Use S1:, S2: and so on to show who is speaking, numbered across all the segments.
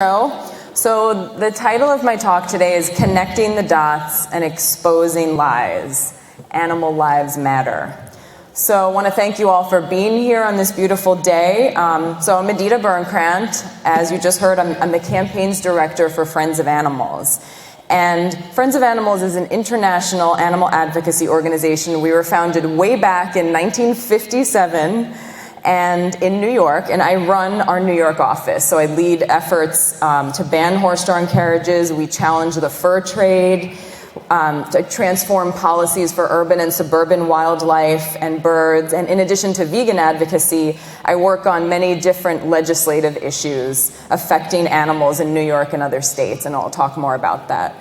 S1: So the title of my talk today is Connecting the Dots and Exposing Lies. Animal Lives Matter. So I want to thank you all for being here on this beautiful day. So I'm Edita Birnkrant. As you just heard, I'm the campaigns director for Friends of Animals. And Friends of Animals is an international animal advocacy organization. We were founded way back in 1957 and in New York, and I run our New York office. So I lead efforts to ban horse-drawn carriages. We challenge the fur trade, to transform policies for urban and suburban wildlife and birds. And in addition to vegan advocacy, I work on many different legislative issues affecting animals in New York and other states, and I'll talk more about that.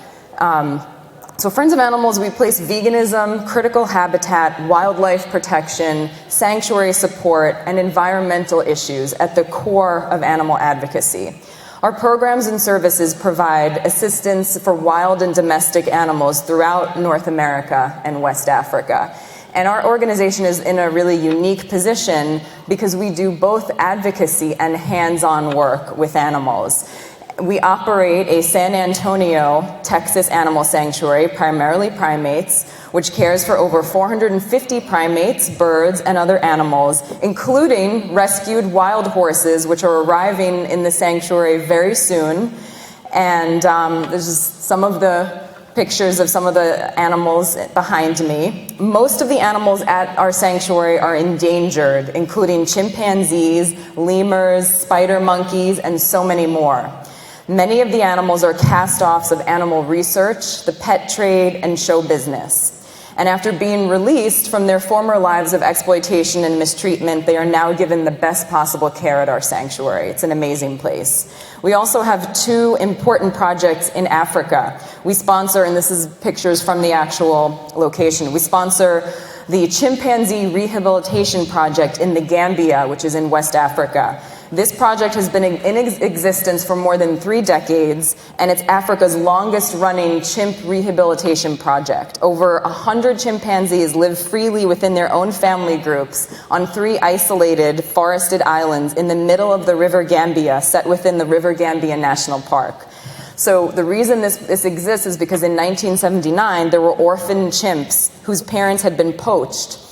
S1: So Friends of Animals, we place veganism, critical habitat, wildlife protection, sanctuary support, and environmental issues at the core of animal advocacy. Our programs and services provide assistance for wild and domestic animals throughout North America and West Africa. And our organization is in a really unique position because we do both advocacy and hands-on work with animals. We operate a San Antonio, Texas animal sanctuary, primarily primates, which cares for over 450 primates, birds, and other animals, including rescued wild horses, which are arriving in the sanctuary very soon. And there's just some of the pictures of some of the animals behind me. Most of the animals at our sanctuary are endangered, including chimpanzees, lemurs, spider monkeys, and so many more. Many of the animals are cast-offs of animal research, the pet trade, and show business. And after being released from their former lives of exploitation and mistreatment, they are now given the best possible care at our sanctuary. It's an amazing place. We also have two important projects in Africa. We sponsor, and this is pictures from the actual location, we sponsor the Chimpanzee Rehabilitation Project in the Gambia, which is in West Africa. This project has been in existence for more than 3 decades, and it's Africa's longest-running chimp rehabilitation project. Over 100 chimpanzees live freely within their own family groups on 3 isolated, forested islands in the middle of the River Gambia, set within the River Gambia National Park. So the reason this exists is because in 1979, there were orphan chimps whose parents had been poached,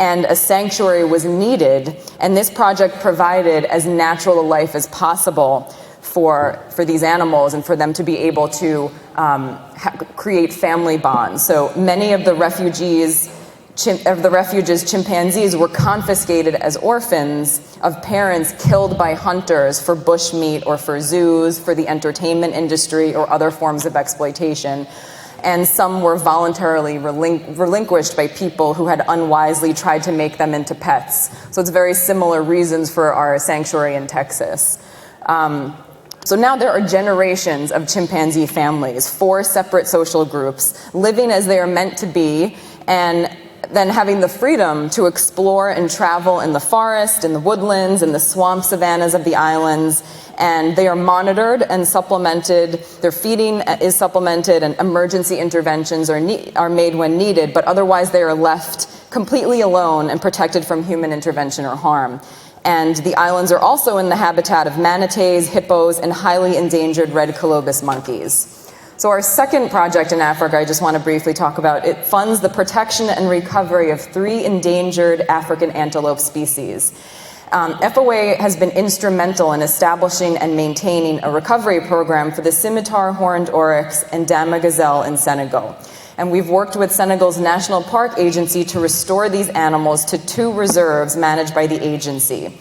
S1: and a sanctuary was needed, and this project provided as natural a life as possible for these animals and for them to be able to create family bonds. So many of the refugees chimpanzees were confiscated as orphans of parents killed by hunters for bushmeat or for zoos, for the entertainment industry or other forms of exploitation. And some were voluntarily relinquished by people who had unwisely tried to make them into pets. So it's very similar reasons for our sanctuary in Texas. So now there are generations of chimpanzee families, 4 separate social groups, living as they are meant to be, and then having the freedom to explore and travel in the forest, in the woodlands, in the swamp savannas of the islands. And they are monitored and supplemented. Their feeding is supplemented, and emergency interventions are made when needed, but otherwise they are left completely alone and protected from human intervention or harm. And the islands are also in the habitat of manatees, hippos, and highly endangered red colobus monkeys. So our second project in Africa, I just want to briefly talk about, it funds the protection and recovery of 3 endangered African antelope species. FOA has been instrumental in establishing and maintaining a recovery program for the scimitar horned oryx and dama gazelle in Senegal. And we've worked with Senegal's National Park Agency to restore these animals to 2 reserves managed by the agency.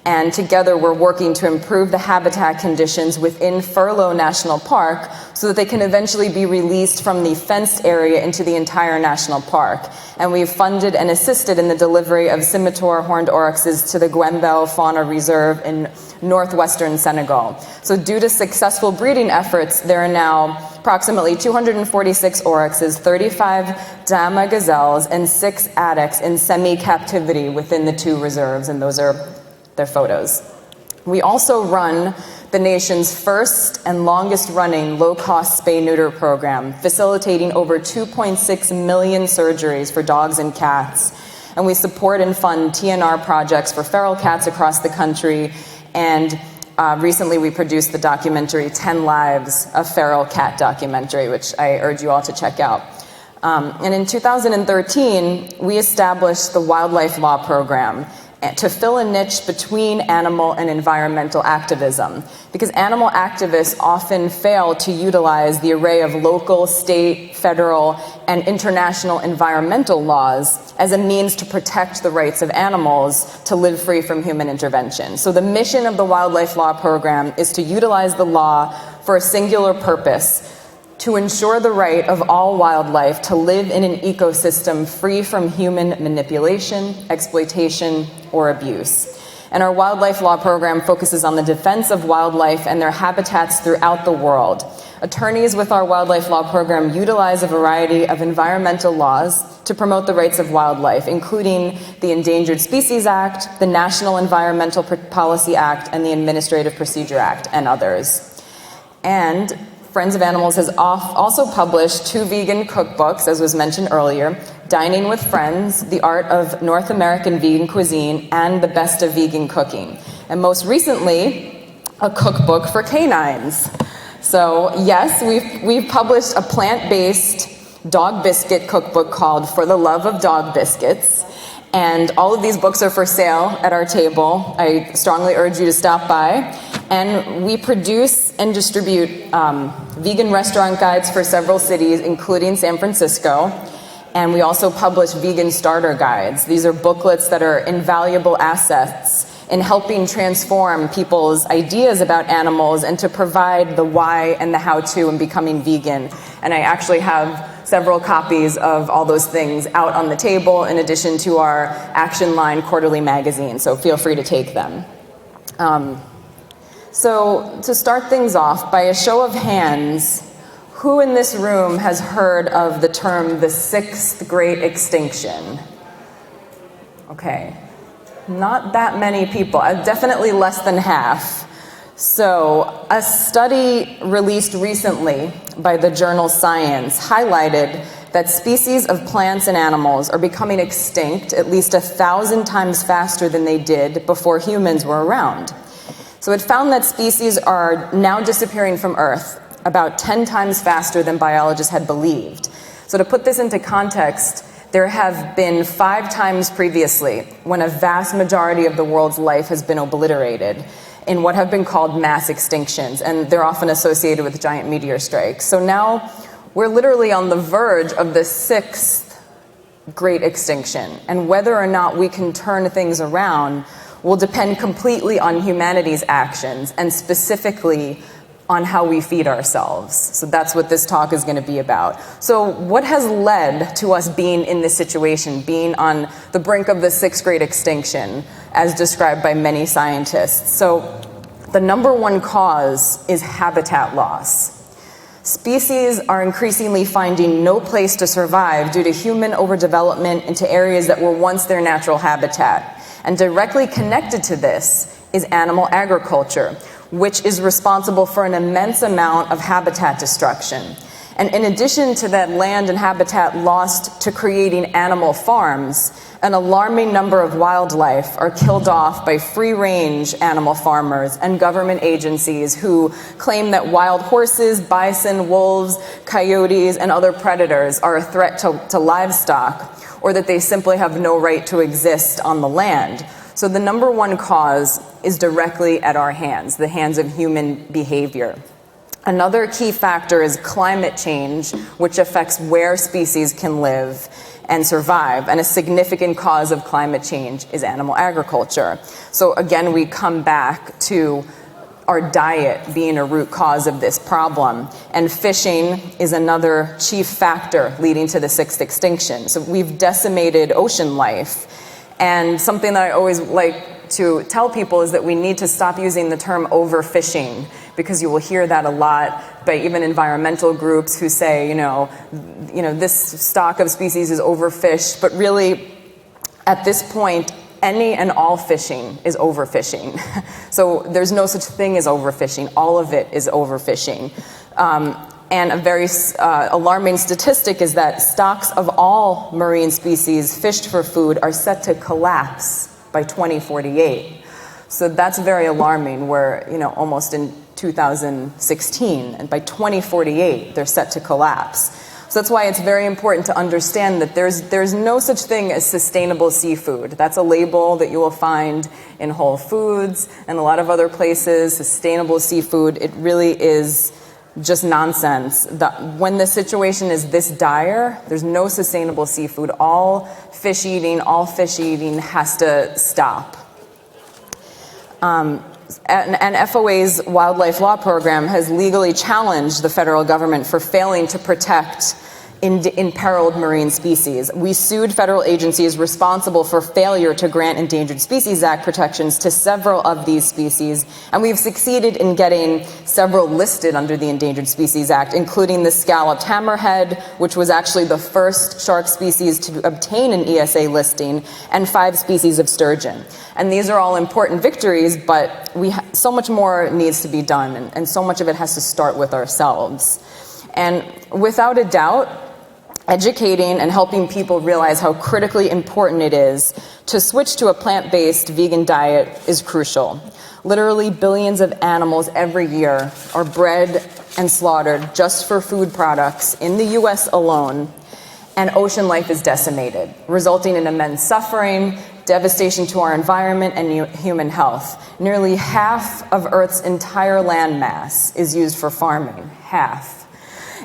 S1: And together we're working to improve the habitat conditions within Furlough National Park so that they can eventually be released from the fenced area into the entire national park. And we've funded and assisted in the delivery of scimitar horned oryxes to the Gwembel Fauna Reserve in northwestern Senegal. So due to successful breeding efforts, there are now approximately 246 oryxes, 35 dama gazelles, and 6 addax in semi-captivity within the 2 reserves, and those are their photos. We also run the nation's first and longest running low-cost spay-neuter program, facilitating over 2.6 million surgeries for dogs and cats. And we support and fund TNR projects for feral cats across the country, and recently we produced the documentary 10 Lives, a Feral Cat documentary, which I urge you all to check out. And in 2013, we established the Wildlife Law Program to fill a niche between animal and environmental activism, because animal activists often fail to utilize the array of local, state, federal, and international environmental laws as a means to protect the rights of animals to live free from human intervention. So the mission of the Wildlife Law Program is to utilize the law for a singular purpose: to ensure the right of all wildlife to live in an ecosystem free from human manipulation, exploitation, or abuse. And our Wildlife Law Program focuses on the defense of wildlife and their habitats throughout the world. Attorneys with our Wildlife Law Program utilize a variety of environmental laws to promote the rights of wildlife, including the Endangered Species Act, the National Environmental Policy Act, and the Administrative Procedure Act, and others. And Friends of Animals has also published 2 vegan cookbooks, as was mentioned earlier: Dining with Friends, The Art of North American Vegan Cuisine, and The Best of Vegan Cooking. And most recently, a cookbook for canines. So yes, we've published a plant-based dog biscuit cookbook called For the Love of Dog Biscuits. And all of these books are for sale at our table. I strongly urge you to stop by. And we produce and distribute vegan restaurant guides for several cities, including San Francisco. And we also publish vegan starter guides. These are booklets that are invaluable assets in helping transform people's ideas about animals and to provide the why and the how-to in becoming vegan. And I actually have several copies of all those things out on the table, in addition to our Action Line quarterly magazine, so feel free to take them. So to start things off, by a show of hands, who in this room has heard of the term the 6th Great Extinction? Okay, not that many people, definitely less than half. So a study released recently by the journal Science highlighted that species of plants and animals are becoming extinct at least 1,000 times faster than they did before humans were around. So it found that species are now disappearing from Earth about 10 times faster than biologists had believed. So to put this into context, there have been 5 times previously when a vast majority of the world's life has been obliterated in what have been called mass extinctions, and they're often associated with giant meteor strikes. So now we're literally on the verge of the 6th Great Extinction, and whether or not we can turn things around will depend completely on humanity's actions, and specifically on how we feed ourselves. So that's what this talk is going to be about. So what has led to us being in this situation, being on the brink of the 6th Great Extinction, as described by many scientists? So the number one cause is habitat loss. Species are increasingly finding no place to survive due to human overdevelopment into areas that were once their natural habitat. And directly connected to this is animal agriculture, which is responsible for an immense amount of habitat destruction. And in addition to that land and habitat lost to creating animal farms, an alarming number of wildlife are killed off by free-range animal farmers and government agencies who claim that wild horses, bison, wolves, coyotes, and other predators are a threat to livestock, or that they simply have no right to exist on the land. So the number one cause is directly at our hands, the hands of human behavior. Another key factor is climate change, which affects where species can live and survive. And a significant cause of climate change is animal agriculture. So again, we come back to our diet being a root cause of this problem. And fishing is another chief factor leading to the 6th extinction. So we've decimated ocean life. And something that I always like to tell people is that we need to stop using the term overfishing, because you will hear that a lot by even environmental groups who say, this stock of species is overfished. But really, at this point, any and all fishing is overfishing. So there's no such thing as overfishing. All of it is overfishing. And a very alarming statistic is that stocks of all marine species fished for food are set to collapse by 2048. So that's very alarming. We're, almost in 2016, and by 2048, they're set to collapse. So that's why it's very important to understand that there's no such thing as sustainable seafood. That's a label that you will find in Whole Foods and a lot of other places. Sustainable seafood, it really is just nonsense. When the situation is this dire, there's no sustainable seafood. All fish eating has to stop. And FOA's wildlife law program has legally challenged the federal government for failing to protect imperiled marine species. We sued federal agencies responsible for failure to grant Endangered Species Act protections to several of these species, and we've succeeded in getting several listed under the Endangered Species Act, including the scalloped hammerhead, which was actually the first shark species to obtain an ESA listing, and 5 species of sturgeon. And these are all important victories, but so much more needs to be done, and so much of it has to start with ourselves. And without a doubt, educating and helping people realize how critically important it is to switch to a plant-based vegan diet is crucial. Literally billions of animals every year are bred and slaughtered just for food products in the US alone, and ocean life is decimated, resulting in immense suffering, devastation to our environment and human health. Nearly half of Earth's entire land mass is used for farming, half.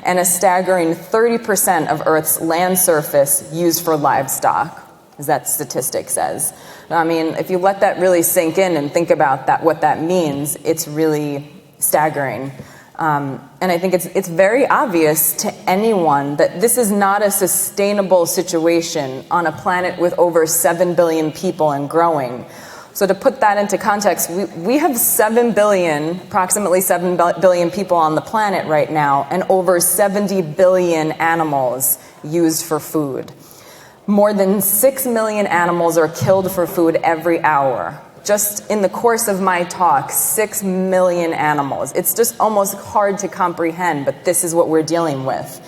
S1: And a staggering 30% of Earth's land surface used for livestock, as that statistic says. I mean, if you let that really sink in and think about that, what that means, it's really staggering. And I think it's very obvious to anyone that this is not a sustainable situation on a planet with over 7 billion people and growing. So to put that into context, we have approximately 7 billion people on the planet right now, and over 70 billion animals used for food. More than 6 million animals are killed for food every hour. Just in the course of my talk, 6 million animals. It's just almost hard to comprehend, but this is what we're dealing with.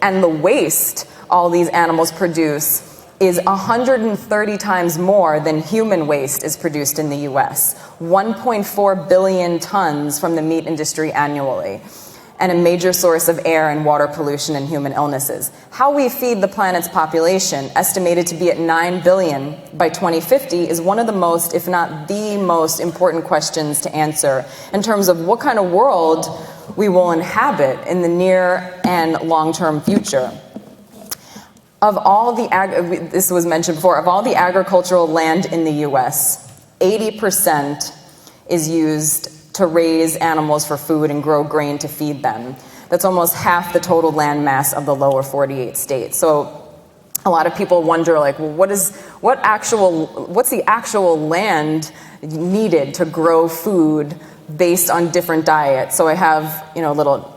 S1: And the waste all these animals produce is 130 times more than human waste is produced in the US. 1.4 billion tons from the meat industry annually, and a major source of air and water pollution and human illnesses. How we feed the planet's population, estimated to be at 9 billion by 2050, is one of the most, if not the most important questions to answer in terms of what kind of world we will inhabit in the near and long-term future. Of all this was mentioned before, of all the agricultural land in the US, 80% is used to raise animals for food and grow grain to feed them. That's almost half the total land mass of the lower 48 states. So a lot of people wonder, like, well, what's the actual land needed to grow food based on different diets? So I have, a little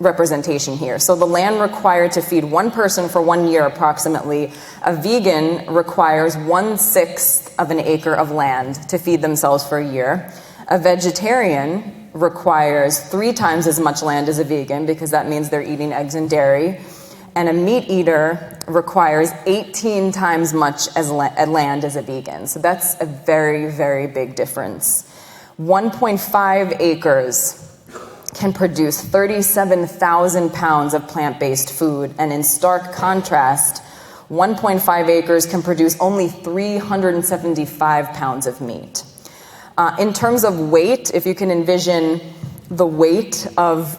S1: representation here. So the land required to feed one person for 1 year approximately, a vegan requires 1/6 of an acre of land to feed themselves for a year. A vegetarian requires 3 times as much land as a vegan, because that means they're eating eggs and dairy. And a meat eater requires 18 times much as land as a vegan. So that's a very, very big difference. 1.5 acres can produce 37,000 pounds of plant-based food, and in stark contrast, 1.5 acres can produce only 375 pounds of meat. In terms of weight, if you can envision the weight of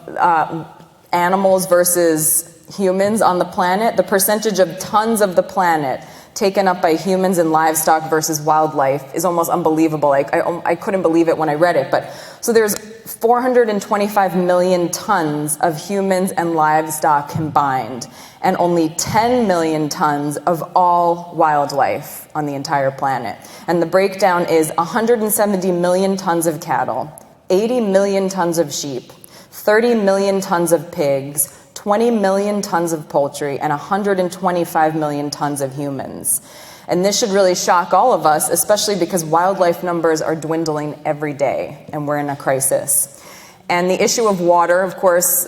S1: animals versus humans on the planet, the percentage of tons of the planet taken up by humans and livestock versus wildlife is almost unbelievable. I couldn't believe it when I read it. But so there's 425 million tons of humans and livestock combined, and only 10 million tons of all wildlife on the entire planet. And the breakdown is 170 million tons of cattle, 80 million tons of sheep, 30 million tons of pigs, 20 million tons of poultry, and 125 million tons of humans. And this should really shock all of us, especially because wildlife numbers are dwindling every day, and we're in a crisis. And the issue of water, of course,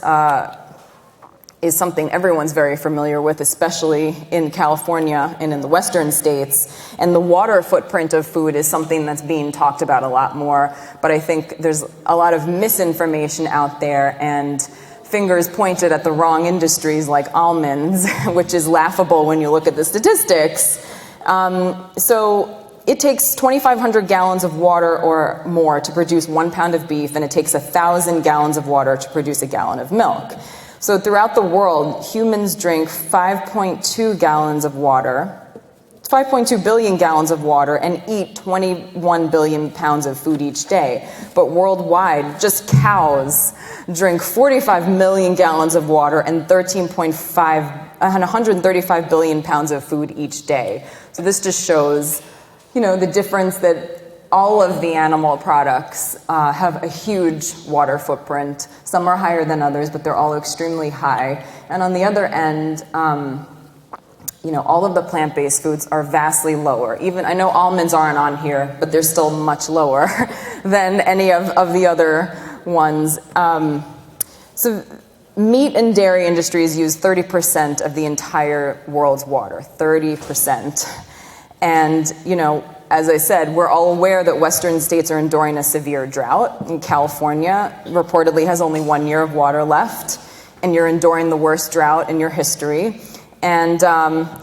S1: is something everyone's very familiar with, especially in California and in the western states. And the water footprint of food is something that's being talked about a lot more. But I think there's a lot of misinformation out there and fingers pointed at the wrong industries like almonds, which is laughable when you look at the statistics. So it takes 2,500 gallons of water or more to produce 1 pound of beef, and it takes 1,000 gallons of water to produce a gallon of milk. So throughout the world, humans drink 5.2 gallons of water, 5.2 billion gallons of water, and eat 21 billion pounds of food each day. But worldwide, just cows drink 45 million gallons of water and 135 billion pounds of food each day. So this just shows, the difference that all of the animal products have a huge water footprint. Some are higher than others, but they're all extremely high. And on the other end, all of the plant-based foods are vastly lower. Even, I know almonds aren't on here, but they're still much lower than any of the other ones. So meat and dairy industries use 30% of the entire world's water, 30%. And, as I said, we're all aware that Western states are enduring a severe drought. And California reportedly has only 1 year of water left, and you're enduring the worst drought in your history. And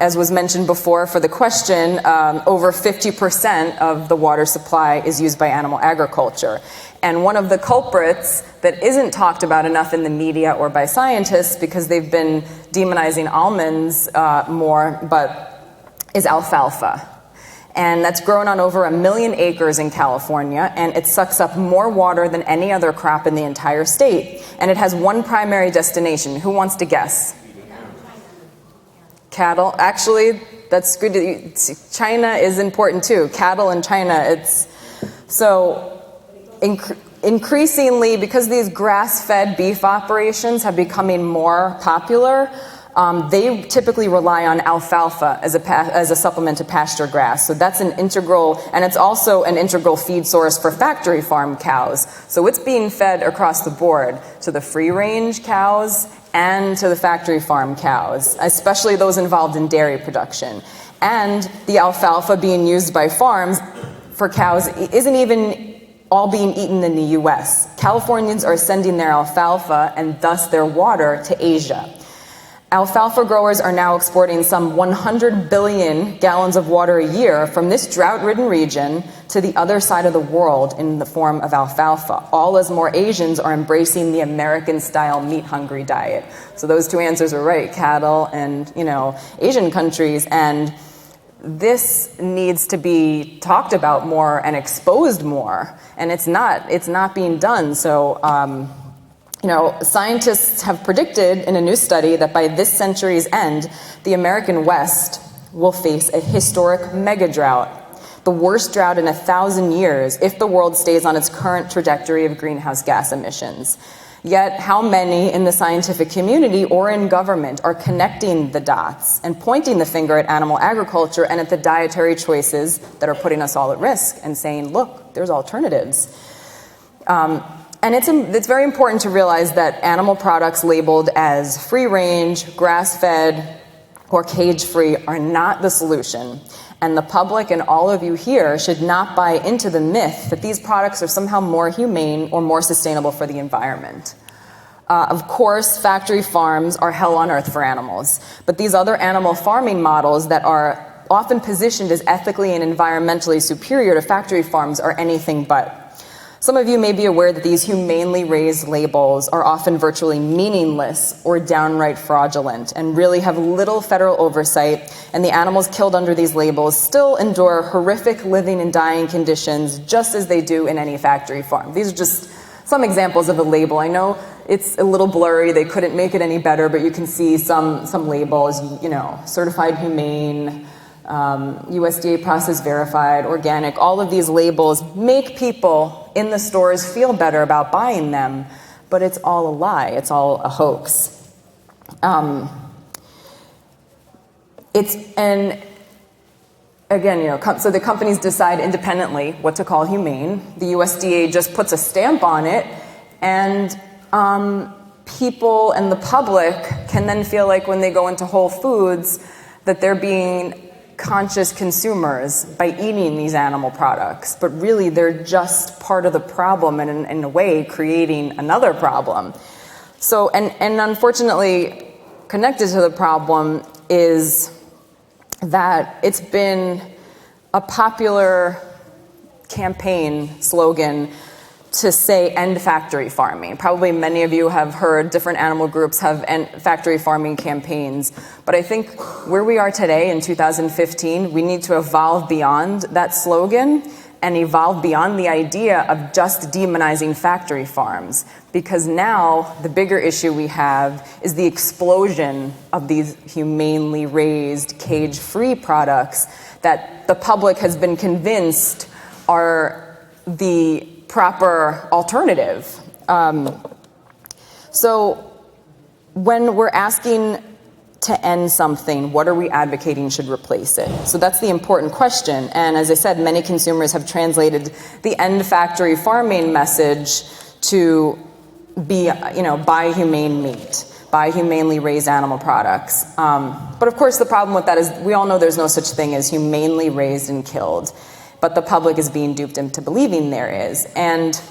S1: as was mentioned before for the question, over 50% of the water supply is used by animal agriculture. And one of the culprits that isn't talked about enough in the media or by scientists, because they've been demonizing almonds more, but is alfalfa. And that's grown on over 1 million acres in California, and it sucks up more water than any other crop in the entire state. And it has one primary destination. Who wants to guess? Cattle. Actually, that's good. China is important too. Cattle in China. Increasingly, because these grass-fed beef operations have becoming more popular, they typically rely on alfalfa as a supplement to pasture grass. So that's an integral, and it's also an integral feed source for factory farm cows. So it's being fed across the board to the free-range cows and to the factory farm cows, especially those involved in dairy production. And the alfalfa being used by farms for cows isn't even all being eaten in the US. Californians are sending their alfalfa and thus their water to Asia. Alfalfa growers are now exporting some 100 billion gallons of water a year from this drought-ridden region to the other side of the world in the form of alfalfa, all as more Asians are embracing the American-style meat-hungry diet. So those two answers are right, cattle and, Asian countries. And this needs to be talked about more and exposed more. And it's not being done. So, scientists have predicted in a new study that by this century's end, the American West will face a historic mega drought, the worst drought in 1,000 years if the world stays on its current trajectory of greenhouse gas emissions. Yet, how many in the scientific community or in government are connecting the dots and pointing the finger at animal agriculture and at the dietary choices that are putting us all at risk and saying, look, there's alternatives. And it's very important to realize that animal products labeled as free-range, grass-fed, or cage-free are not the solution. And the public and all of you here should not buy into the myth that these products are somehow more humane or more sustainable for the environment. Of course, factory farms are hell on earth for animals, but these other animal farming models that are often positioned as ethically and environmentally superior to factory farms are anything but. Some of you may be aware that these humanely raised labels are often virtually meaningless or downright fraudulent and really have little federal oversight, and the animals killed under these labels still endure horrific living and dying conditions just as they do in any factory farm. These are just some examples of the label. I know it's a little blurry, they couldn't make it any better, but you can see some labels, certified humane, USDA process verified, organic. All of these labels make people in the stores feel better about buying them, but it's all a lie. It's all a hoax. So the companies decide independently what to call humane. The USDA just puts a stamp on it, and people and the public can then feel like when they go into Whole Foods that they're being conscious consumers by eating these animal products, but really they're just part of the problem and in a way creating another problem. So, and unfortunately connected to the problem is that it's been a popular campaign slogan to say end factory farming. Probably many of you have heard different animal groups have end factory farming campaigns, but I think where we are today in 2015, we need to evolve beyond that slogan and evolve beyond the idea of just demonizing factory farms, because now the bigger issue we have is the explosion of these humanely raised, cage-free products that the public has been convinced are the proper alternative. So when we're asking to end something, what are we advocating should replace it? So that's the important question. And as I said, many consumers have translated the end factory farming message to be, buy humane meat, buy humanely raised animal products. But of course the problem with that is we all know there's no such thing as humanely raised and killed. But the public is being duped into believing there is. And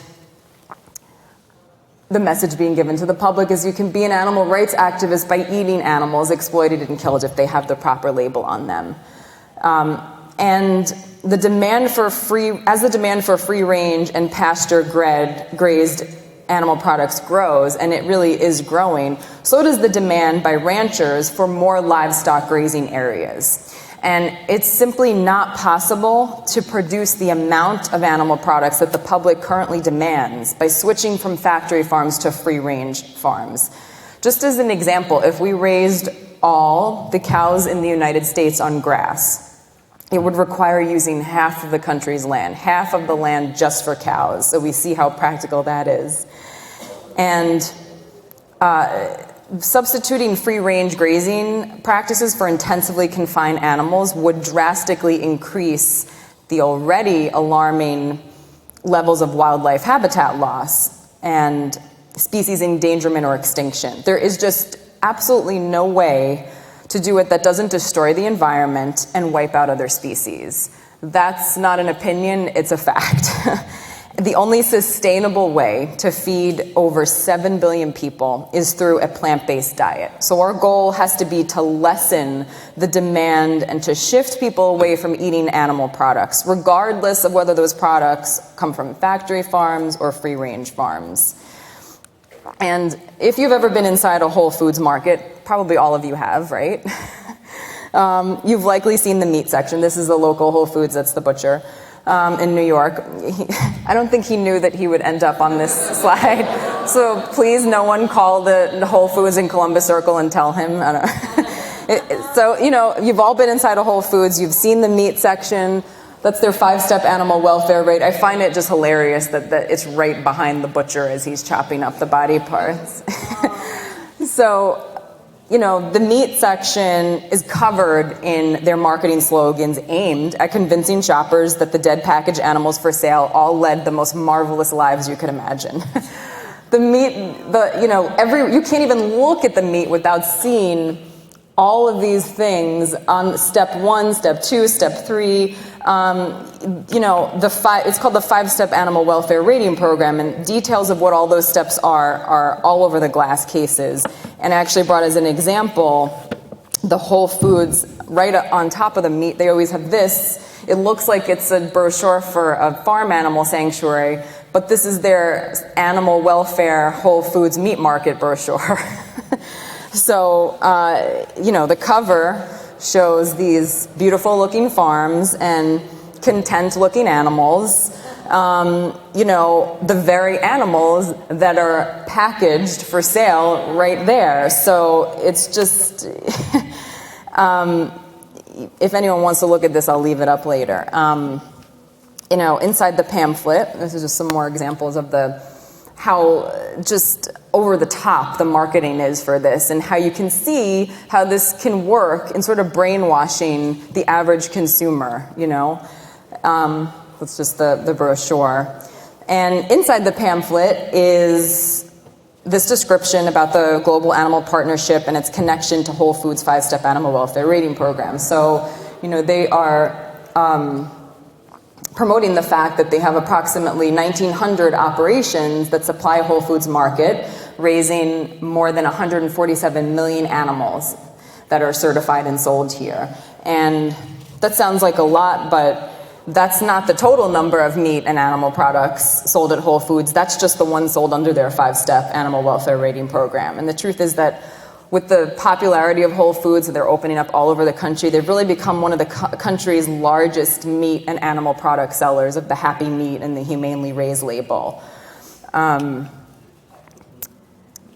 S1: the message being given to the public is you can be an animal rights activist by eating animals exploited and killed if they have the proper label on them. And the demand for free range and pasture grazed animal products grows, and it really is growing, so does the demand by ranchers for more livestock grazing areas. And it's simply not possible to produce the amount of animal products that the public currently demands by switching from factory farms to free-range farms. Just as an example, if we raised all the cows in the United States on grass, it would require using half of the country's land, half of the land just for cows. So we see how practical that is. And substituting free-range grazing practices for intensively confined animals would drastically increase the already alarming levels of wildlife habitat loss and species endangerment or extinction. There is just absolutely no way to do it that doesn't destroy the environment and wipe out other species. That's not an opinion, it's a fact. The only sustainable way to feed over 7 billion people is through a plant-based diet. So our goal has to be to lessen the demand and to shift people away from eating animal products, regardless of whether those products come from factory farms or free-range farms. And if you've ever been inside a Whole Foods market, probably all of you have, right? You've likely seen the meat section. This is the local Whole Foods, that's the Butcher. In New York. I don't think he knew that he would end up on this slide. So please, no one call the Whole Foods in Columbus Circle and tell him. I don't So, you've all been inside a Whole Foods. You've seen the meat section. That's their 5-step animal welfare rate. I find it just hilarious that it's right behind the butcher as he's chopping up the body parts. So, the meat section is covered in their marketing slogans aimed at convincing shoppers that the dead packaged animals for sale all led the most marvelous lives you could imagine. The meat, you can't even look at the meat without seeing all of these things on step 1, step 2, step 3. It's called the 5-step animal welfare rating program, and details of what all those steps are all over the glass cases. And I actually brought as an example the Whole Foods right on top of the meat. They always have this. It looks like it's a brochure for a farm animal sanctuary, but this is their animal welfare Whole Foods meat market brochure. So, the cover shows these beautiful looking farms and content looking animals, the very animals that are packaged for sale right there. So it's just, if anyone wants to look at this, I'll leave it up later. Inside the pamphlet, this is just some more examples of how just over the top the marketing is for this, and how you can see how this can work in sort of brainwashing the average consumer, That's just the brochure. And inside the pamphlet is this description about the Global Animal Partnership and its connection to Whole Foods' 5-step animal welfare rating program. So, they are promoting the fact that they have approximately 1,900 operations that supply Whole Foods market, raising more than 147 million animals that are certified and sold here. And that sounds like a lot, but that's not the total number of meat and animal products sold at Whole Foods. That's just the ones sold under their 5-step animal welfare rating program. And the truth is that with the popularity of Whole Foods, they're opening up all over the country. They've really become one of the country's largest meat and animal product sellers of the Happy Meat and the Humanely Raised label. And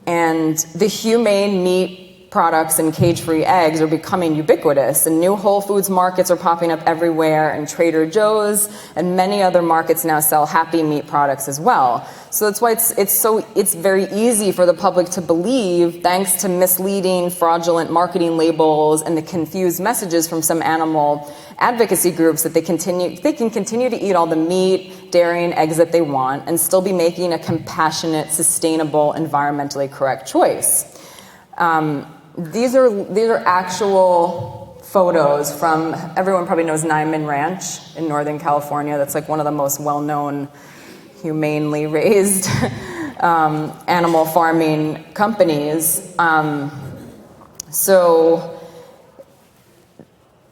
S1: the humane meat products and cage-free eggs are becoming ubiquitous, and new Whole Foods markets are popping up everywhere, and Trader Joe's and many other markets now sell Happy Meat products as well. So that's why it's very easy for the public to believe, thanks to misleading, fraudulent marketing labels and the confused messages from some animal advocacy groups, that they can continue to eat all the meat, dairy, and eggs that they want and still be making a compassionate, sustainable, environmentally correct choice. These are actual photos from, everyone probably knows Nyman Ranch in Northern California. That's like one of the most well-known humanely raised animal farming companies. So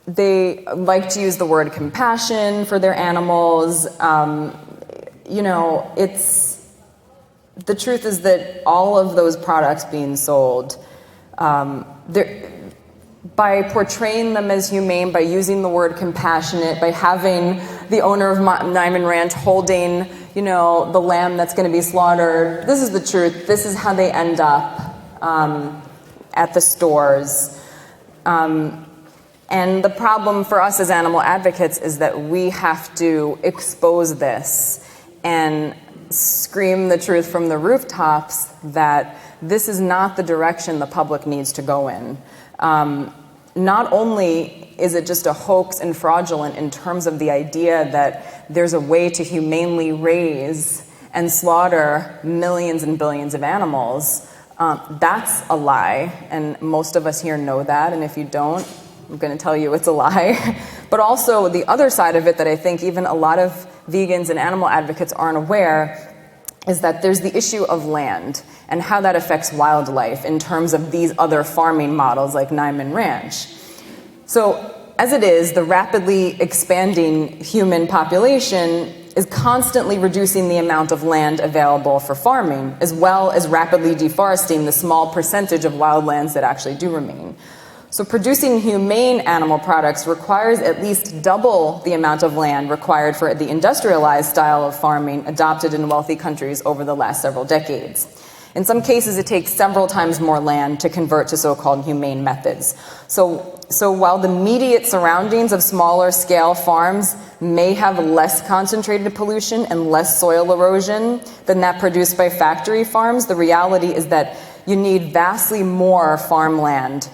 S1: they like to use the word compassion for their animals. The truth is that all of those products being sold, by portraying them as humane, by using the word compassionate, by having the owner of Nyman Ranch holding, the lamb that's going to be slaughtered, this is the truth. This is how they end up at the stores. And the problem for us as animal advocates is that we have to expose this and scream the truth from the rooftops that this is not the direction the public needs to go in. Not only is it just a hoax and fraudulent in terms of the idea that there's a way to humanely raise and slaughter millions and billions of animals, that's a lie, and most of us here know that, and if you don't, I'm going to tell you it's a lie. But also the other side of it that I think even a lot of vegans and animal advocates aren't aware is that there's the issue of land and how that affects wildlife in terms of these other farming models like Nyman Ranch. So as it is, the rapidly expanding human population is constantly reducing the amount of land available for farming, as well as rapidly deforesting the small percentage of wildlands that actually do remain. So producing humane animal products requires at least double the amount of land required for the industrialized style of farming adopted in wealthy countries over the last several decades. In some cases, it takes several times more land to convert to so-called humane methods. So while the immediate surroundings of smaller scale farms may have less concentrated pollution and less soil erosion than that produced by factory farms, the reality is that you need vastly more farmland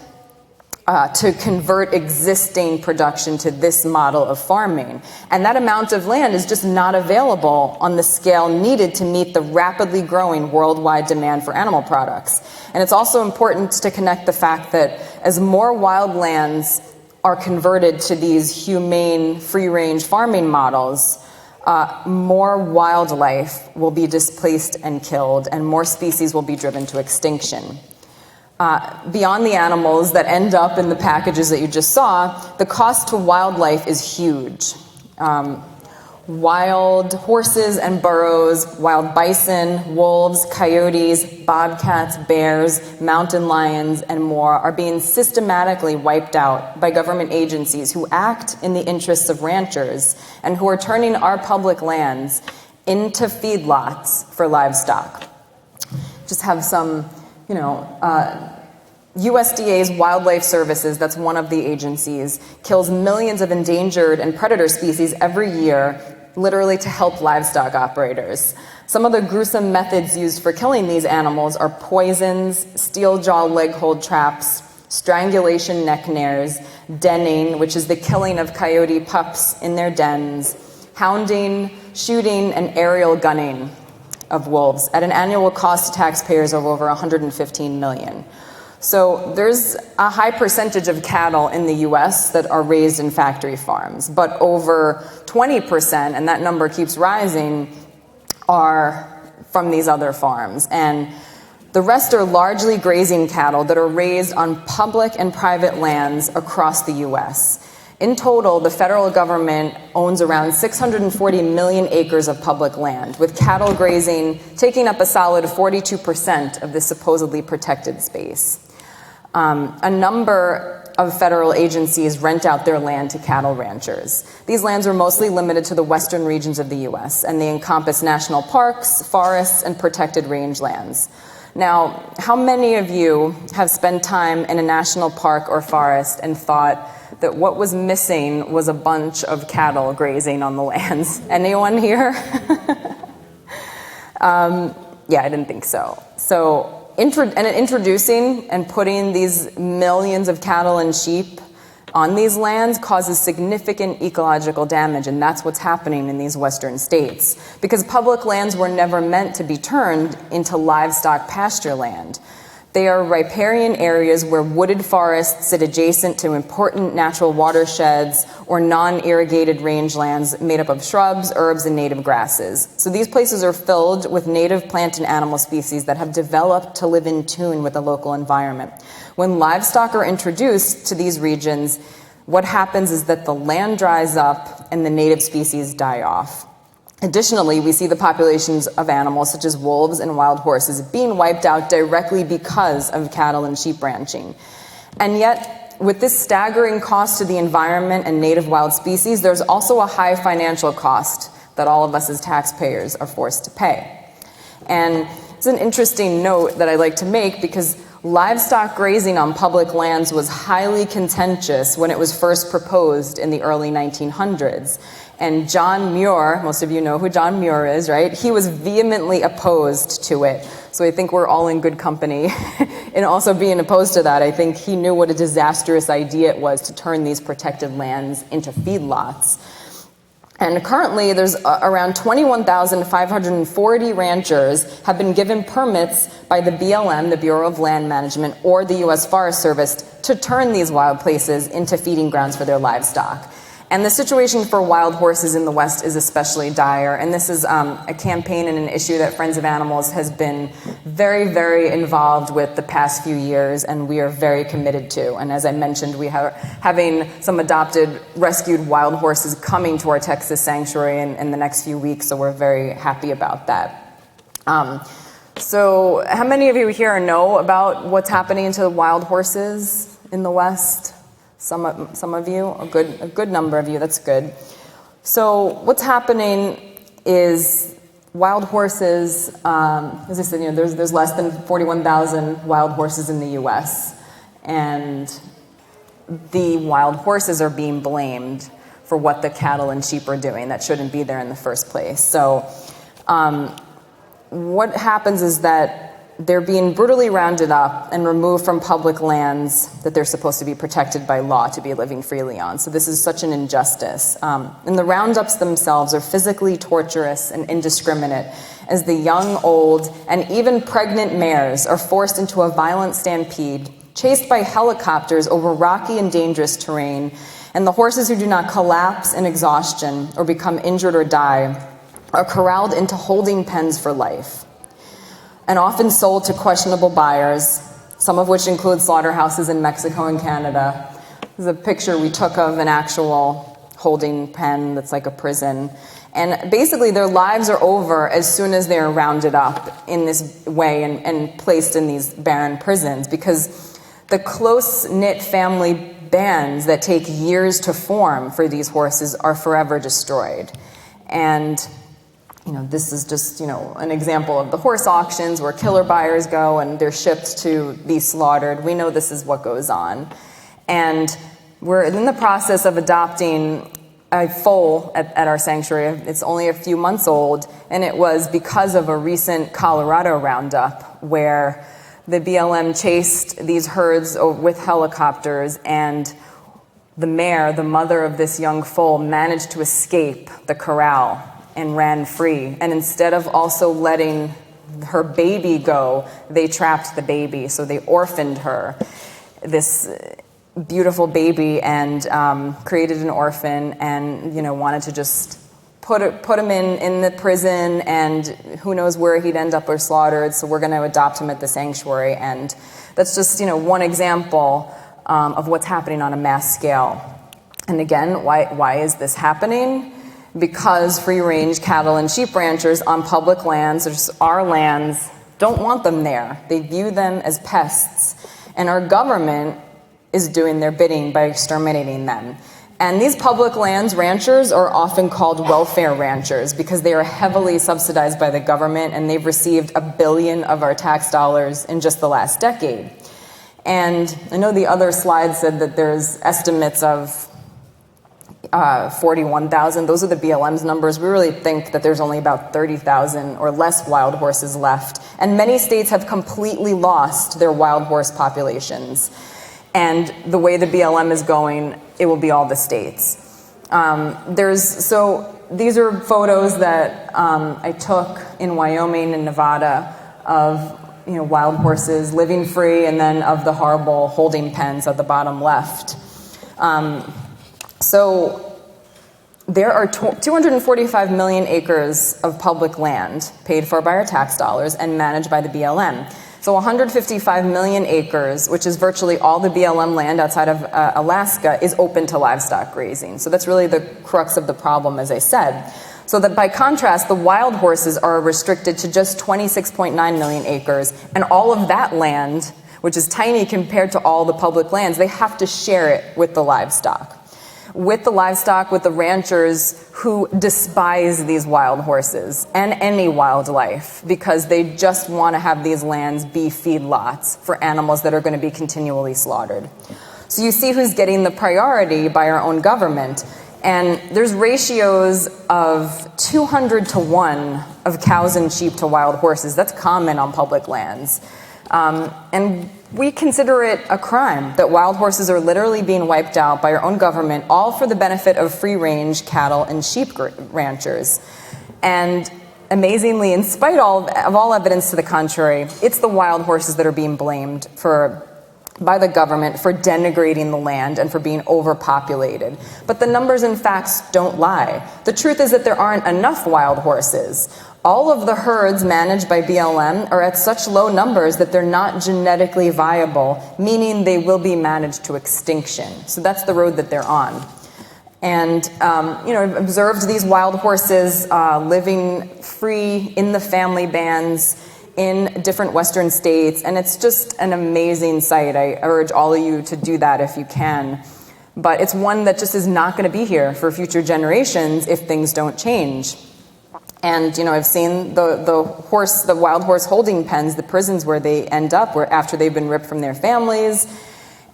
S1: to convert existing production to this model of farming. And that amount of land is just not available on the scale needed to meet the rapidly growing worldwide demand for animal products. And it's also important to connect the fact that as more wildlands are converted to these humane, free-range farming models, more wildlife will be displaced and killed, and more species will be driven to extinction. Beyond the animals that end up in the packages that you just saw, the cost to wildlife is huge. Wild horses and burros, wild bison, wolves, coyotes, bobcats, bears, mountain lions, and more are being systematically wiped out by government agencies who act in the interests of ranchers and who are turning our public lands into feedlots for livestock. Just have some USDA's Wildlife Services, that's one of the agencies, kills millions of endangered and predator species every year, literally to help livestock operators. Some of the gruesome methods used for killing these animals are poisons, steel jaw leg hold traps, strangulation neck snares, denning, which is the killing of coyote pups in their dens, hounding, shooting, and aerial gunning. of wolves at an annual cost to taxpayers of over $115 million. So there's a high percentage of cattle in the US that are raised in factory farms, but over 20%, and that number keeps rising, are from these other farms. And the rest are largely grazing cattle that are raised on public and private lands across the US. In total, the federal government owns around 640 million acres of public land, with cattle grazing taking up a solid 42% of this supposedly protected space. A number of federal agencies rent out their land to cattle ranchers. These lands are mostly limited to the western regions of the US, and they encompass national parks, forests, and protected rangelands. Now, how many of you have spent time in a national park or forest and thought that what was missing was a bunch of cattle grazing on the lands? Anyone here? Yeah, I didn't think so. Introducing and putting these millions of cattle and sheep on these lands causes significant ecological damage, and that's what's happening in these western states. Because public lands were never meant to be turned into livestock pasture land. They are riparian areas where wooded forests sit adjacent to important natural watersheds or non-irrigated rangelands made up of shrubs, herbs, and native grasses. So these places are filled with native plant and animal species that have developed to live in tune with the local environment. When livestock are introduced to these regions, what happens is that the land dries up and the native species die off. Additionally, we see the populations of animals such as wolves and wild horses being wiped out directly because of cattle and sheep ranching. And yet, with this staggering cost to the environment and native wild species, there's also a high financial cost that all of us as taxpayers are forced to pay. And it's an interesting note that I like to make because livestock grazing on public lands was highly contentious when it was first proposed in the early 1900s. And John Muir, most of you know who John Muir is, right? He was vehemently opposed to it. So I think we're all in good company in also being opposed to that. I think he knew what a disastrous idea it was to turn these protected lands into feedlots. And currently, there's around 21,540 ranchers have been given permits by the BLM, the Bureau of Land Management, or the U.S. Forest Service to turn these wild places into feeding grounds for their livestock. And the situation for wild horses in the West is especially dire. And this is a campaign and an issue that Friends of Animals has been very, very involved with the past few years, and we are very committed to. And as I mentioned, we are having some adopted, rescued wild horses coming to our Texas sanctuary in the next few weeks, so we're very happy about that. So how many of you here know about what's happening to the wild horses in the West? Some of you, a good number of you, that's good. So what's happening is wild horses, as I said, there's less than 41,000 wild horses in the U.S., and the wild horses are being blamed for what the cattle and sheep are doing that shouldn't be there in the first place. So what happens is that they're being brutally rounded up and removed from public lands that they're supposed to be protected by law to be living freely on. So this is such an injustice. And the roundups themselves are physically torturous and indiscriminate, as the young, old, and even pregnant mares are forced into a violent stampede, chased by helicopters over rocky and dangerous terrain, and the horses who do not collapse in exhaustion or become injured or die are corralled into holding pens for life, and often sold to questionable buyers, some of which include slaughterhouses in Mexico and Canada. This is a picture we took of an actual holding pen that's like a prison. And basically their lives are over as soon as they're rounded up in this way and placed in these barren prisons, because the close-knit family bands that take years to form for these horses are forever destroyed. And this is just, an example of the horse auctions where killer buyers go and they're shipped to be slaughtered. We know this is what goes on. And we're in the process of adopting a foal at our sanctuary. It's only a few months old, and it was because of a recent Colorado roundup where the BLM chased these herds with helicopters, and the mare, the mother of this young foal, managed to escape the corral and ran free. And instead of also letting her baby go, they trapped the baby. So they orphaned her, this beautiful baby, and created an orphan, and wanted to just put him in the prison, and who knows where he'd end up or slaughtered. So we're going to adopt him at the sanctuary. And that's just one example of what's happening on a mass scale. And again, why is this happening? Because free-range cattle and sheep ranchers on public lands, which is our lands, don't want them there. They view them as pests. And our government is doing their bidding by exterminating them. And these public lands ranchers are often called welfare ranchers because they are heavily subsidized by the government, and they've received $1 billion of our tax dollars in just the last decade. And I know the other slide said that there's estimates of 41,000. Those are the BLM's numbers. We really think that there's only about 30,000 or less wild horses left. And many states have completely lost their wild horse populations. And the way the BLM is going, it will be all the states. So these are photos that I took in Wyoming and Nevada of wild horses living free, and then of the horrible holding pens at the bottom left. So there are 245 million acres of public land paid for by our tax dollars and managed by the BLM. So 155 million acres, which is virtually all the BLM land outside of Alaska, is open to livestock grazing. So that's really the crux of the problem, as I said. So that by contrast, the wild horses are restricted to just 26.9 million acres, and all of that land, which is tiny compared to all the public lands, they have to share it with the livestock. With the ranchers who despise these wild horses and any wildlife because they just want to have these lands be feedlots for animals that are going to be continually slaughtered. So you see who's getting the priority by our own government. And there's ratios of 200 to 1 of cows and sheep to wild horses. That's common on public lands. And we consider it a crime that wild horses are literally being wiped out by our own government, all for the benefit of free-range cattle and sheep ranchers. And amazingly, in spite of all evidence to the contrary, it's the wild horses that are being blamed by the government for denigrating the land and for being overpopulated. But the numbers and facts don't lie. The truth is that there aren't enough wild horses. All of the herds managed by BLM are at such low numbers that they're not genetically viable, meaning they will be managed to extinction. So that's the road that they're on. And, I've observed these wild horses living free in the family bands in different Western states, and it's just an amazing sight. I urge all of you to do that if you can. But it's one that just is not going to be here for future generations if things don't change. And, I've seen the wild horse holding pens, the prisons where they end up, where after they've been ripped from their families,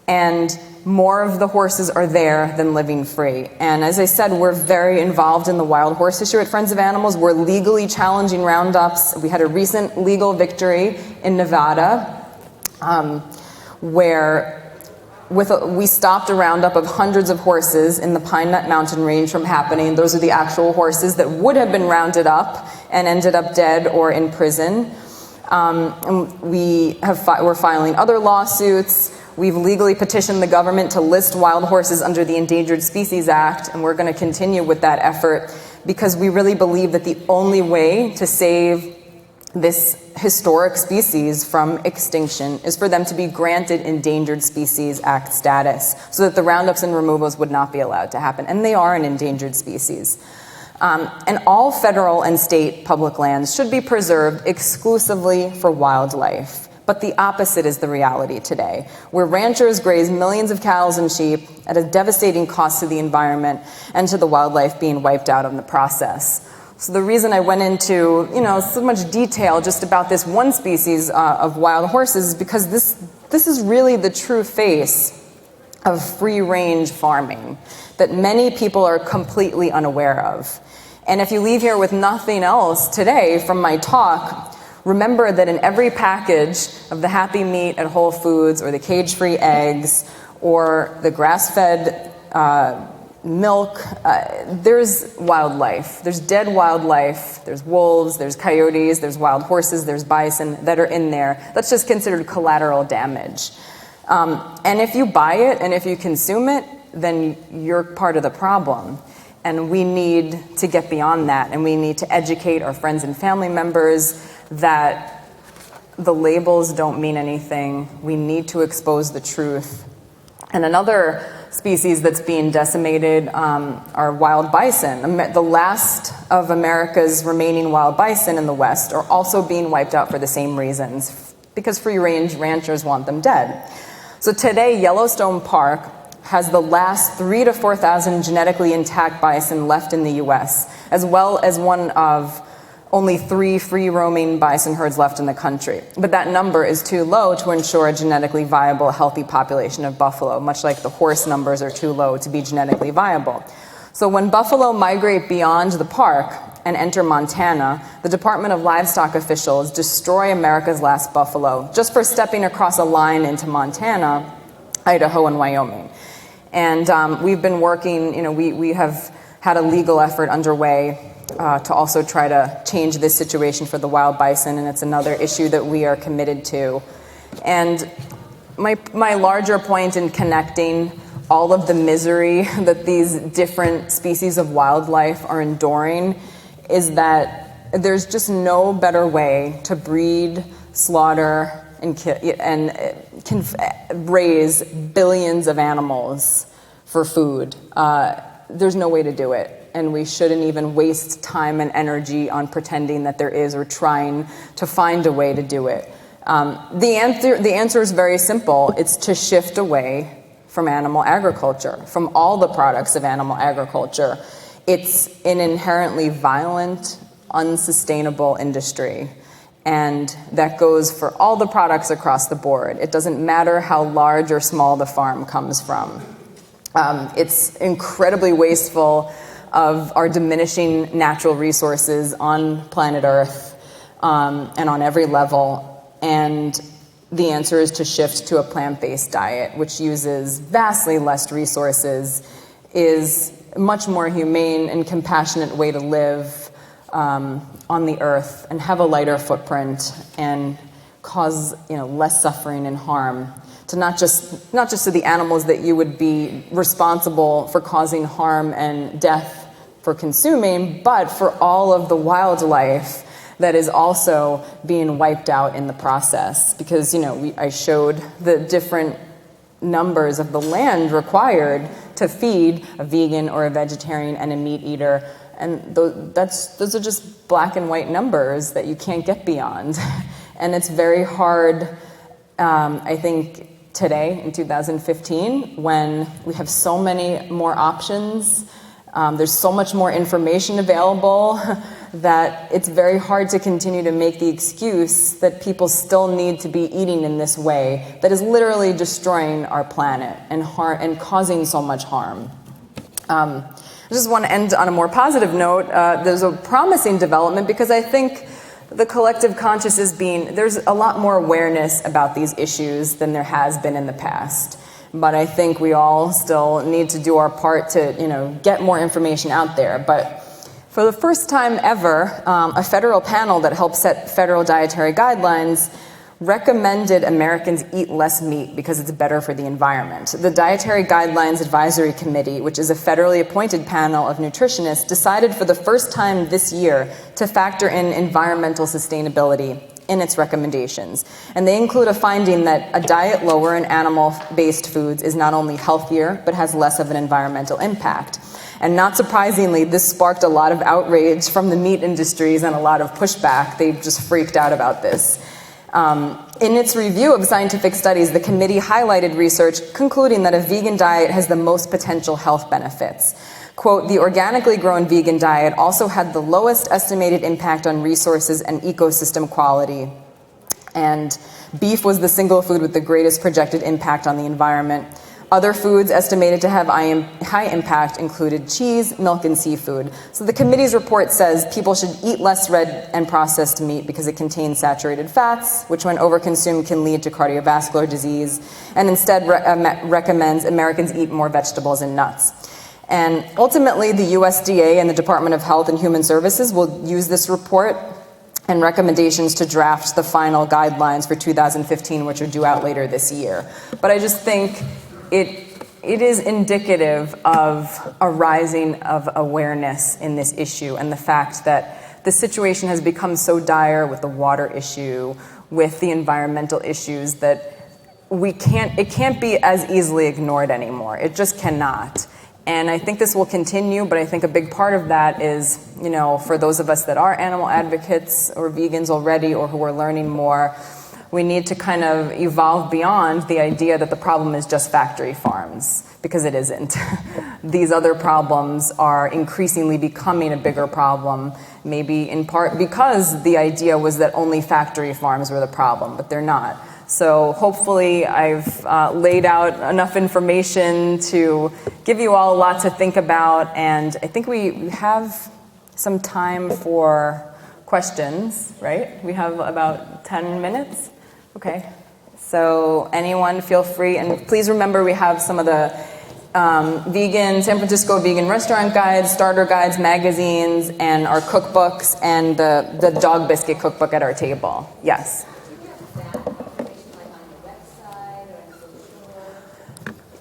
S1: and more of the horses are there than living free. And as I said, we're very involved in the wild horse issue at Friends of Animals. We're legally challenging roundups. We had a recent legal victory in Nevada, where we stopped a roundup of hundreds of horses in the Pine Nut Mountain Range from happening. Those are the actual horses that would have been rounded up and ended up dead or in prison. And we're filing other lawsuits. We've legally petitioned the government to list wild horses under the Endangered Species Act, and we're going to continue with that effort because we really believe that the only way to save this historic species from extinction is for them to be granted Endangered Species Act status so that the roundups and removals would not be allowed to happen. And they are an endangered species. And all federal and state public lands should be preserved exclusively for wildlife. But the opposite is the reality today, where ranchers graze millions of cattle and sheep at a devastating cost to the environment and to the wildlife being wiped out in the process. So the reason I went into, so much detail just about this one species of wild horses is because this is really the true face of free-range farming that many people are completely unaware of. And if you leave here with nothing else today from my talk, remember that in every package of the Happy Meat at Whole Foods or the cage-free eggs or the grass-fed milk. There's wildlife. There's dead wildlife. There's wolves, there's coyotes, there's wild horses, there's bison that are in there. That's just considered collateral damage. And if you buy it and if you consume it, then you're part of the problem. And we need to get beyond that, and we need to educate our friends and family members that the labels don't mean anything. We need to expose the truth. And another species that's being decimated are wild bison. The last of America's remaining wild bison in the West are also being wiped out for the same reasons, because free-range ranchers want them dead. So today, Yellowstone Park has the last 3,000 to 4,000 genetically intact bison left in the U.S., as well as one of only 3 free-roaming bison herds left in the country. But that number is too low to ensure a genetically viable, healthy population of buffalo, much like the horse numbers are too low to be genetically viable. So when buffalo migrate beyond the park and enter Montana, the Department of Livestock officials destroy America's last buffalo just for stepping across a line into Montana, Idaho, and Wyoming. And we've been working, we have had a legal effort underway to also try to change this situation for the wild bison, and it's another issue that we are committed to. And my larger point in connecting all of the misery that these different species of wildlife are enduring is that there's just no better way to breed, slaughter, and raise billions of animals for food. There's no way to do it. And we shouldn't even waste time and energy on pretending that there is or trying to find a way to do it. The answer is very simple. It's to shift away from animal agriculture, from all the products of animal agriculture. It's an inherently violent, unsustainable industry. And that goes for all the products across the board. It doesn't matter how large or small the farm comes from. It's incredibly wasteful of our diminishing natural resources on planet Earth and on every level. And the answer is to shift to a plant-based diet, which uses vastly less resources, is a much more humane and compassionate way to live on the earth and have a lighter footprint and cause less suffering and harm to not just to the animals that you would be responsible for causing harm and death for consuming, but for all of the wildlife that is also being wiped out in the process. Because I showed the different numbers of the land required to feed a vegan or a vegetarian and a meat eater. And those are just black and white numbers that you can't get beyond. And it's very hard, I think, today in 2015, when we have so many more options, there's so much more information available, that it's very hard to continue to make the excuse that people still need to be eating in this way that is literally destroying our planet and causing so much harm. I just want to end on a more positive note. There's a promising development, because I think the collective conscious there's a lot more awareness about these issues than there has been in the past. But I think we all still need to do our part to, get more information out there. But for the first time ever, a federal panel that helps set federal dietary guidelines recommended Americans eat less meat because it's better for the environment. The Dietary Guidelines Advisory Committee, which is a federally appointed panel of nutritionists, decided for the first time this year to factor in environmental sustainability in its recommendations. And they include a finding that a diet lower in animal-based foods is not only healthier, but has less of an environmental impact. And not surprisingly, this sparked a lot of outrage from the meat industries and a lot of pushback. They just freaked out about this. In its review of scientific studies, the committee highlighted research concluding that a vegan diet has the most potential health benefits. Quote, the organically grown vegan diet also had the lowest estimated impact on resources and ecosystem quality. And beef was the single food with the greatest projected impact on the environment. Other foods estimated to have high impact included cheese, milk, and seafood. So the committee's report says people should eat less red and processed meat because it contains saturated fats, which when overconsumed can lead to cardiovascular disease, and instead recommends Americans eat more vegetables and nuts. And ultimately, the USDA and the Department of Health and Human Services will use this report and recommendations to draft the final guidelines for 2015, which are due out later this year. But I just think it is indicative of a rising of awareness in this issue, and the fact that the situation has become so dire with the water issue, with the environmental issues, that it can't be as easily ignored anymore. It just cannot. And I think this will continue, but I think a big part of that is, for those of us that are animal advocates or vegans already, or who are learning more, we need to kind of evolve beyond the idea that the problem is just factory farms, because it isn't. These other problems are increasingly becoming a bigger problem, maybe in part because the idea was that only factory farms were the problem, but they're not. So hopefully I've laid out enough information to give you all a lot to think about, and I think we have some time for questions, right? We have about 10 minutes? Okay. So anyone feel free, and please remember we have some of the San Francisco vegan restaurant guides, starter guides, magazines, and our cookbooks, and the dog biscuit cookbook at our table. Yes?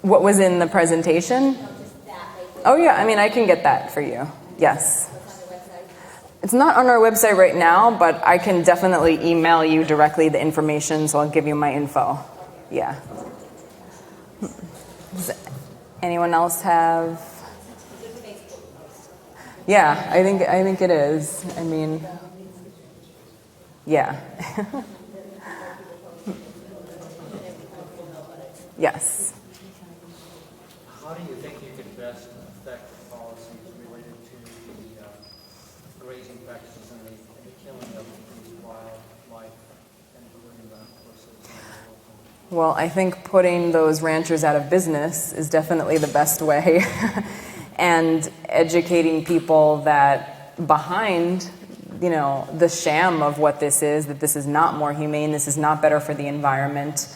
S1: What was in the presentation? Oh yeah, I can get that for you. Yes. It's not on our website right now, but I can definitely email you directly the information, so I'll give you my info. Yeah. Does anyone else have? Yeah, I think it is. Yeah. Yes.
S2: How do you think you could best affect the policies related to the grazing practices and the killing of these wildlife, including the horses?
S1: Well, I think putting those ranchers out of business is definitely the best way, and educating people that behind, the sham of what this is, that this is not more humane, this is not better for the environment.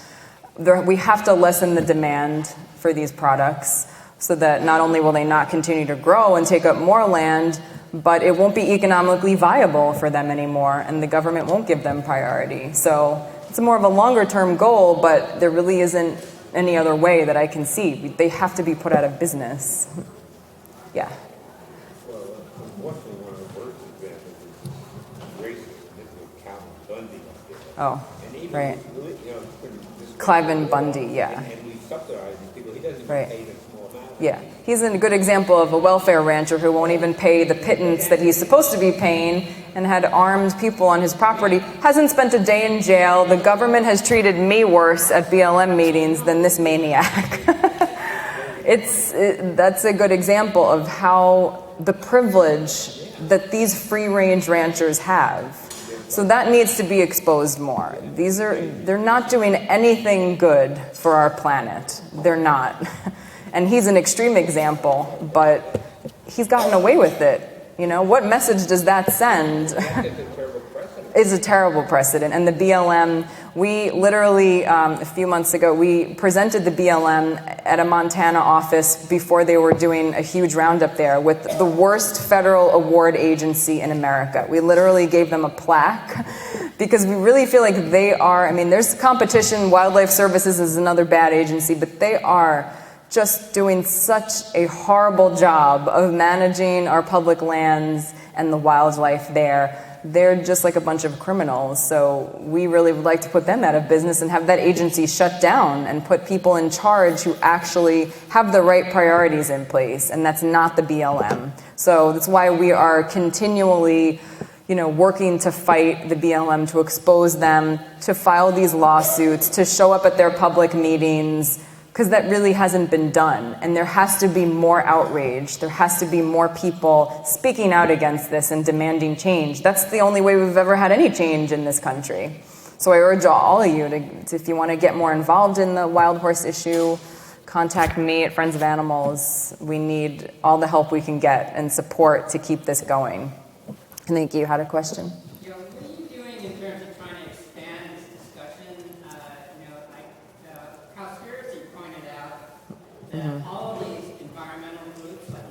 S1: We have to lessen the demand for these products, so that not only will they not continue to grow and take up more land, but it won't be economically viable for them anymore, and the government won't give them priority. So it's more of a longer term goal, but there really isn't any other way that I can see. They have to be put out of business. Yeah.
S3: Well, unfortunately, one of the worst examples is racist, Cal Bundy.
S1: Oh,
S3: And even,
S1: right.
S3: this
S1: Cliven Bundy, yeah.
S3: And we subsidize these people. He doesn't even
S1: Right.
S3: pay them small amount.
S1: Yeah, he's a good example of a welfare rancher who won't even pay the pittance that he's supposed to be paying, and had armed people on his property, hasn't spent a day in jail. The government has treated me worse at BLM meetings than this maniac. That's a good example of how the privilege that these free-range ranchers have. So that needs to be exposed more. They're not doing anything good for our planet. They're not. And he's an extreme example, but he's gotten away with it. What message does that send? It's a terrible precedent. And the BLM, we literally, a few months ago, we presented the BLM at a Montana office before they were doing a huge roundup there with the worst federal award agency in America. We literally gave them a plaque because we really feel like they are, there's competition. Wildlife Services is another bad agency, but they are just doing such a horrible job of managing our public lands and the wildlife there. They're just like a bunch of criminals. So we really would like to put them out of business and have that agency shut down and put people in charge who actually have the right priorities in place. And that's not the BLM. So that's why we are continually, working to fight the BLM, to expose them, to file these lawsuits, to show up at their public meetings, because that really hasn't been done. And there has to be more outrage. There has to be more people speaking out against this and demanding change. That's the only way we've ever had any change in this country. So I urge all of you to if you want to get more involved in the wild horse issue, contact me at Friends of Animals. We need all the help we can get and support to keep this going. I think you had a question.
S4: What are you doing in terms of trying to expand this discussion? Cowspiracy pointed out that all of these environmental groups like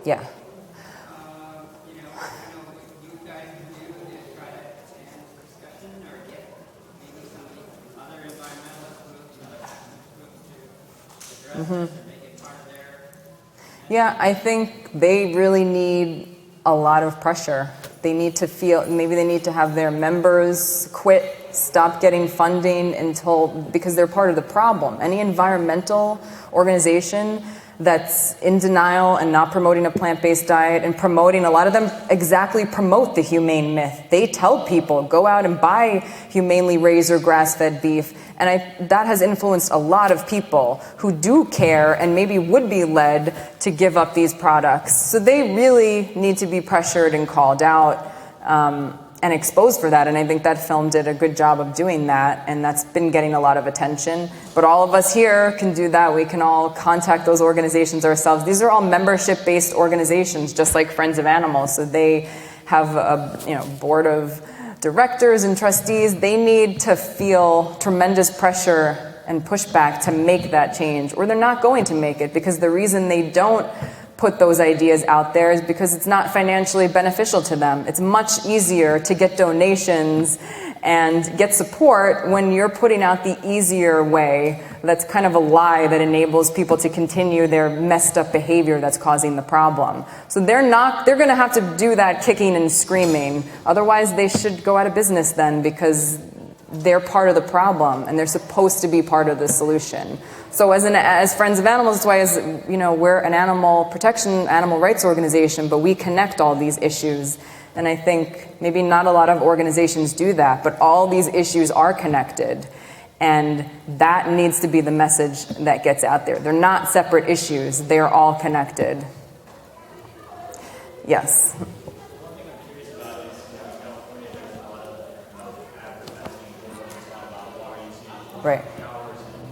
S1: Yeah.
S4: You know, I know what you guys do is try to expand the discussion or get maybe some of the other environmentalist groups and other activist groups to address this and make it part of their.
S1: Yeah, I think they really need a lot of pressure. They need to feel, maybe they need to have their members quit, stop getting funding because they're part of the problem. Any environmental organization that's in denial and not promoting a plant-based diet and promoting, a lot of them exactly promote the humane myth. They tell people, go out and buy humanely raised or grass-fed beef. And that has influenced a lot of people who do care and maybe would be led to give up these products. So they really need to be pressured and called out and exposed for that. And I think that film did a good job of doing that. And that's been getting a lot of attention. But all of us here can do that. We can all contact those organizations ourselves. These are all membership-based organizations, just like Friends of Animals. So they have a board of directors and trustees. They need to feel tremendous pressure and pushback to make that change, or they're not going to make it, because the reason they don't put those ideas out there is because it's not financially beneficial to them. It's much easier to get donations and get support when you're putting out the easier way. That's kind of a lie that enables people to continue their messed up behavior that's causing the problem. So they're going to have to do that kicking and screaming. Otherwise, they should go out of business then, because they're part of the problem and they're supposed to be part of the solution. So as Friends of Animals, that's why we're an animal protection, animal rights organization, but we connect all these issues. And I think maybe not a lot of organizations do that, but all these issues are connected. And that needs to be the message that gets out there. They're not separate issues. They're all connected. Yes. Right.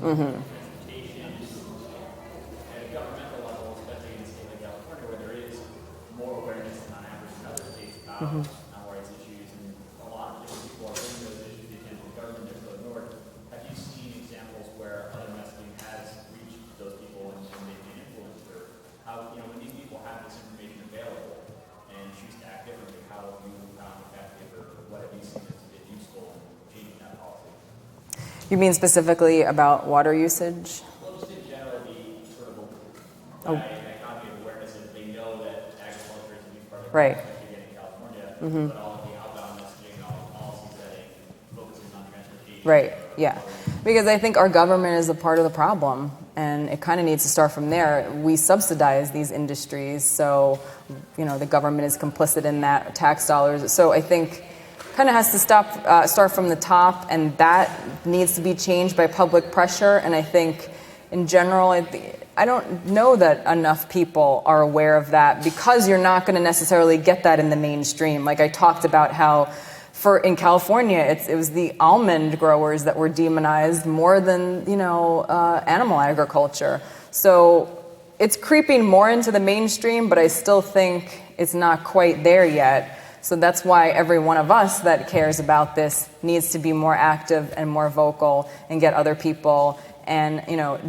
S1: Mm-hmm.
S5: Animal rights issues, and a lot of different people are bringing those issues to the attention of the government they're so ignored. Have you seen examples where other messaging has reached those people and they've been influenced, or how, when these people have this information available and choose to act differently, how have you found effective, or what have you seen that's been useful in changing that policy?
S1: You mean specifically about water usage?
S5: Well, just in general, the sort of economy of awareness that they know that agriculture is a huge part of the
S1: Right.
S5: Mm-hmm. But all of the outbound messaging and all the policy setting focuses on transportation.
S1: Right, yeah. Because I think our government is a part of the problem, and it kind of needs to start from there. We subsidize these industries, so the government is complicit in that, tax dollars. So I think kind of has to start from the top, and that needs to be changed by public pressure. And I think in general, I don't know that enough people are aware of that, because you're not going to necessarily get that in the mainstream. Like I talked about how in California, it was the almond growers that were demonized more than, animal agriculture. So it's creeping more into the mainstream, but I still think it's not quite there yet. So that's why every one of us that cares about this needs to be more active and more vocal and get other people and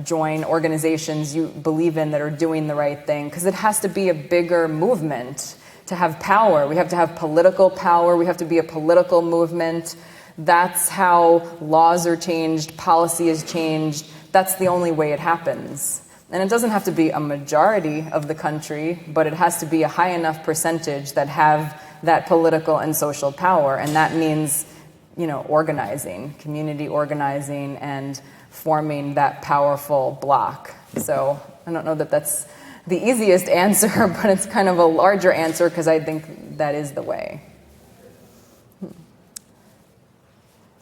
S1: join organizations you believe in that are doing the right thing, because it has to be a bigger movement to have power. We have to have political power. We have to be a political movement. That's how laws are changed, policy is changed. That's the only way it happens. And it doesn't have to be a majority of the country, but it has to be a high enough percentage that have that political and social power. And that means, organizing, community organizing, and forming that powerful block. So I don't know that that's the easiest answer, but it's kind of a larger answer, because I think that is the way.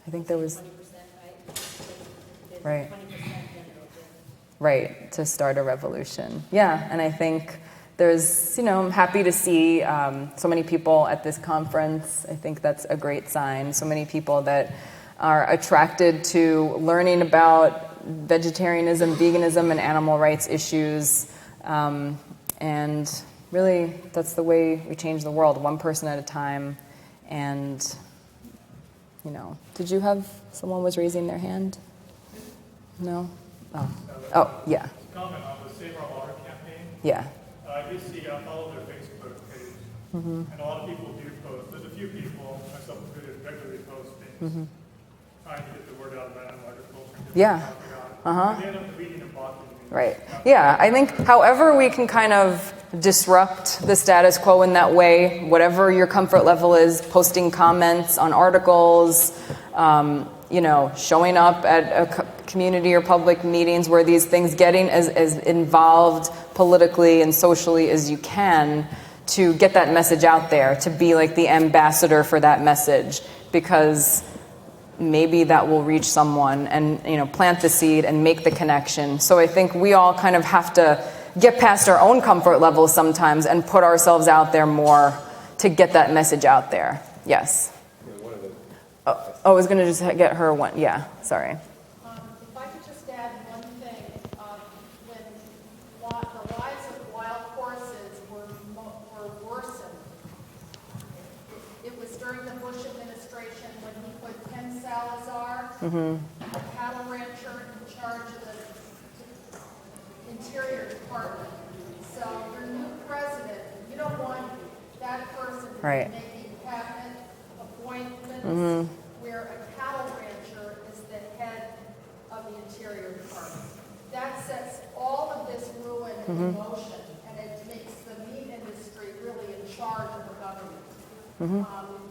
S1: I think there was... 20%, right? 20% right, to start a revolution. Yeah, and I think there's, I'm happy to see so many people at this conference. I think that's a great sign. So many people that are attracted to learning about vegetarianism, veganism, and animal rights issues. And really, that's the way we change the world, one person at a time. And, did you have someone was raising their hand? No? Oh, yeah.
S6: Comment on the Save Our Water campaign.
S1: Yeah.
S6: I do see, I follow their Facebook page, and a lot of people do post. There's a few people, myself included, regularly post things, trying to get the word out about animal agriculture. And get people talking about it. And they end up reading and blocking me.
S1: Right. Yeah, I think however we can kind of disrupt the status quo in that way, whatever your comfort level is, posting comments on articles, showing up at community or public meetings where these things, getting as involved politically and socially as you can to get that message out there, to be like the ambassador for that message, because maybe that will reach someone and, plant the seed and make the connection. So I think we all kind of have to get past our own comfort levels sometimes and put ourselves out there more to get that message out there. Yes. I was going to just get her one. Yeah, sorry.
S7: If I could just add one thing. When the lives of wild horses were worsened, it was during the Bush administration when he put Ken Salazar, a cattle rancher, in charge of the Interior Department. So your new president, you don't want that person to
S1: Right.
S7: be making cabinet appointments where a cattle rancher is the head of the Interior Department. That sets all of this ruin in motion, and it makes the meat industry really in charge of the government.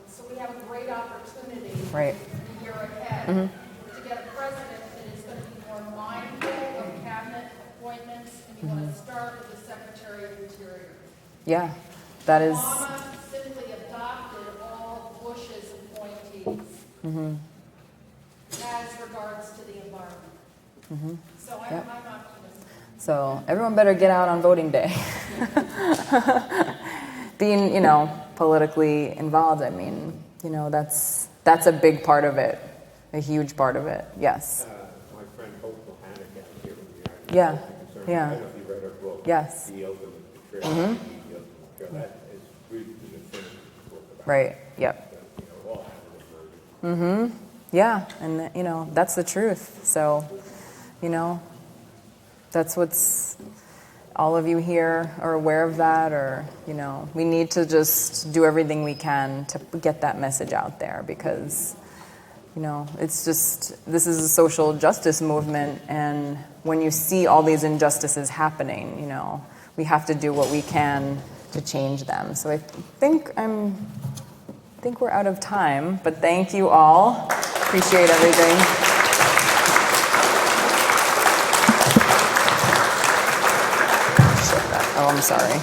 S7: So we have a great opportunity
S1: Right.
S7: the year ahead to get a president that is going to be more mindful of cabinet appointments, and you want to start with the Secretary of Interior.
S1: Yeah, that is.
S7: Obama simply adopted all Bush's appointees as regards to the environment. So I'm optimistic.
S1: So everyone better get out on voting day. Being, politically involved, I mean, that's a big part of it, a huge part of it. Yes.
S3: My friend Hope Bohannon out here from the
S1: Yeah.
S3: Agricultural Concern.
S1: Yeah.
S3: I don't know if you read her book.
S1: Yes.
S3: The Ultimate Betrayal. The Ultimate Betrayal. That is really the definitive book about
S1: Right. Yep.
S3: that, all animal murder.
S1: Yeah, and that's the truth. So, that's what's, all of you here are aware of that, or we need to just do everything we can to get that message out there, because it's just, this is a social justice movement, and when you see all these injustices happening, we have to do what we can to change them. So I think we're out of time, but thank you all. Appreciate everything. Oh, I'm sorry.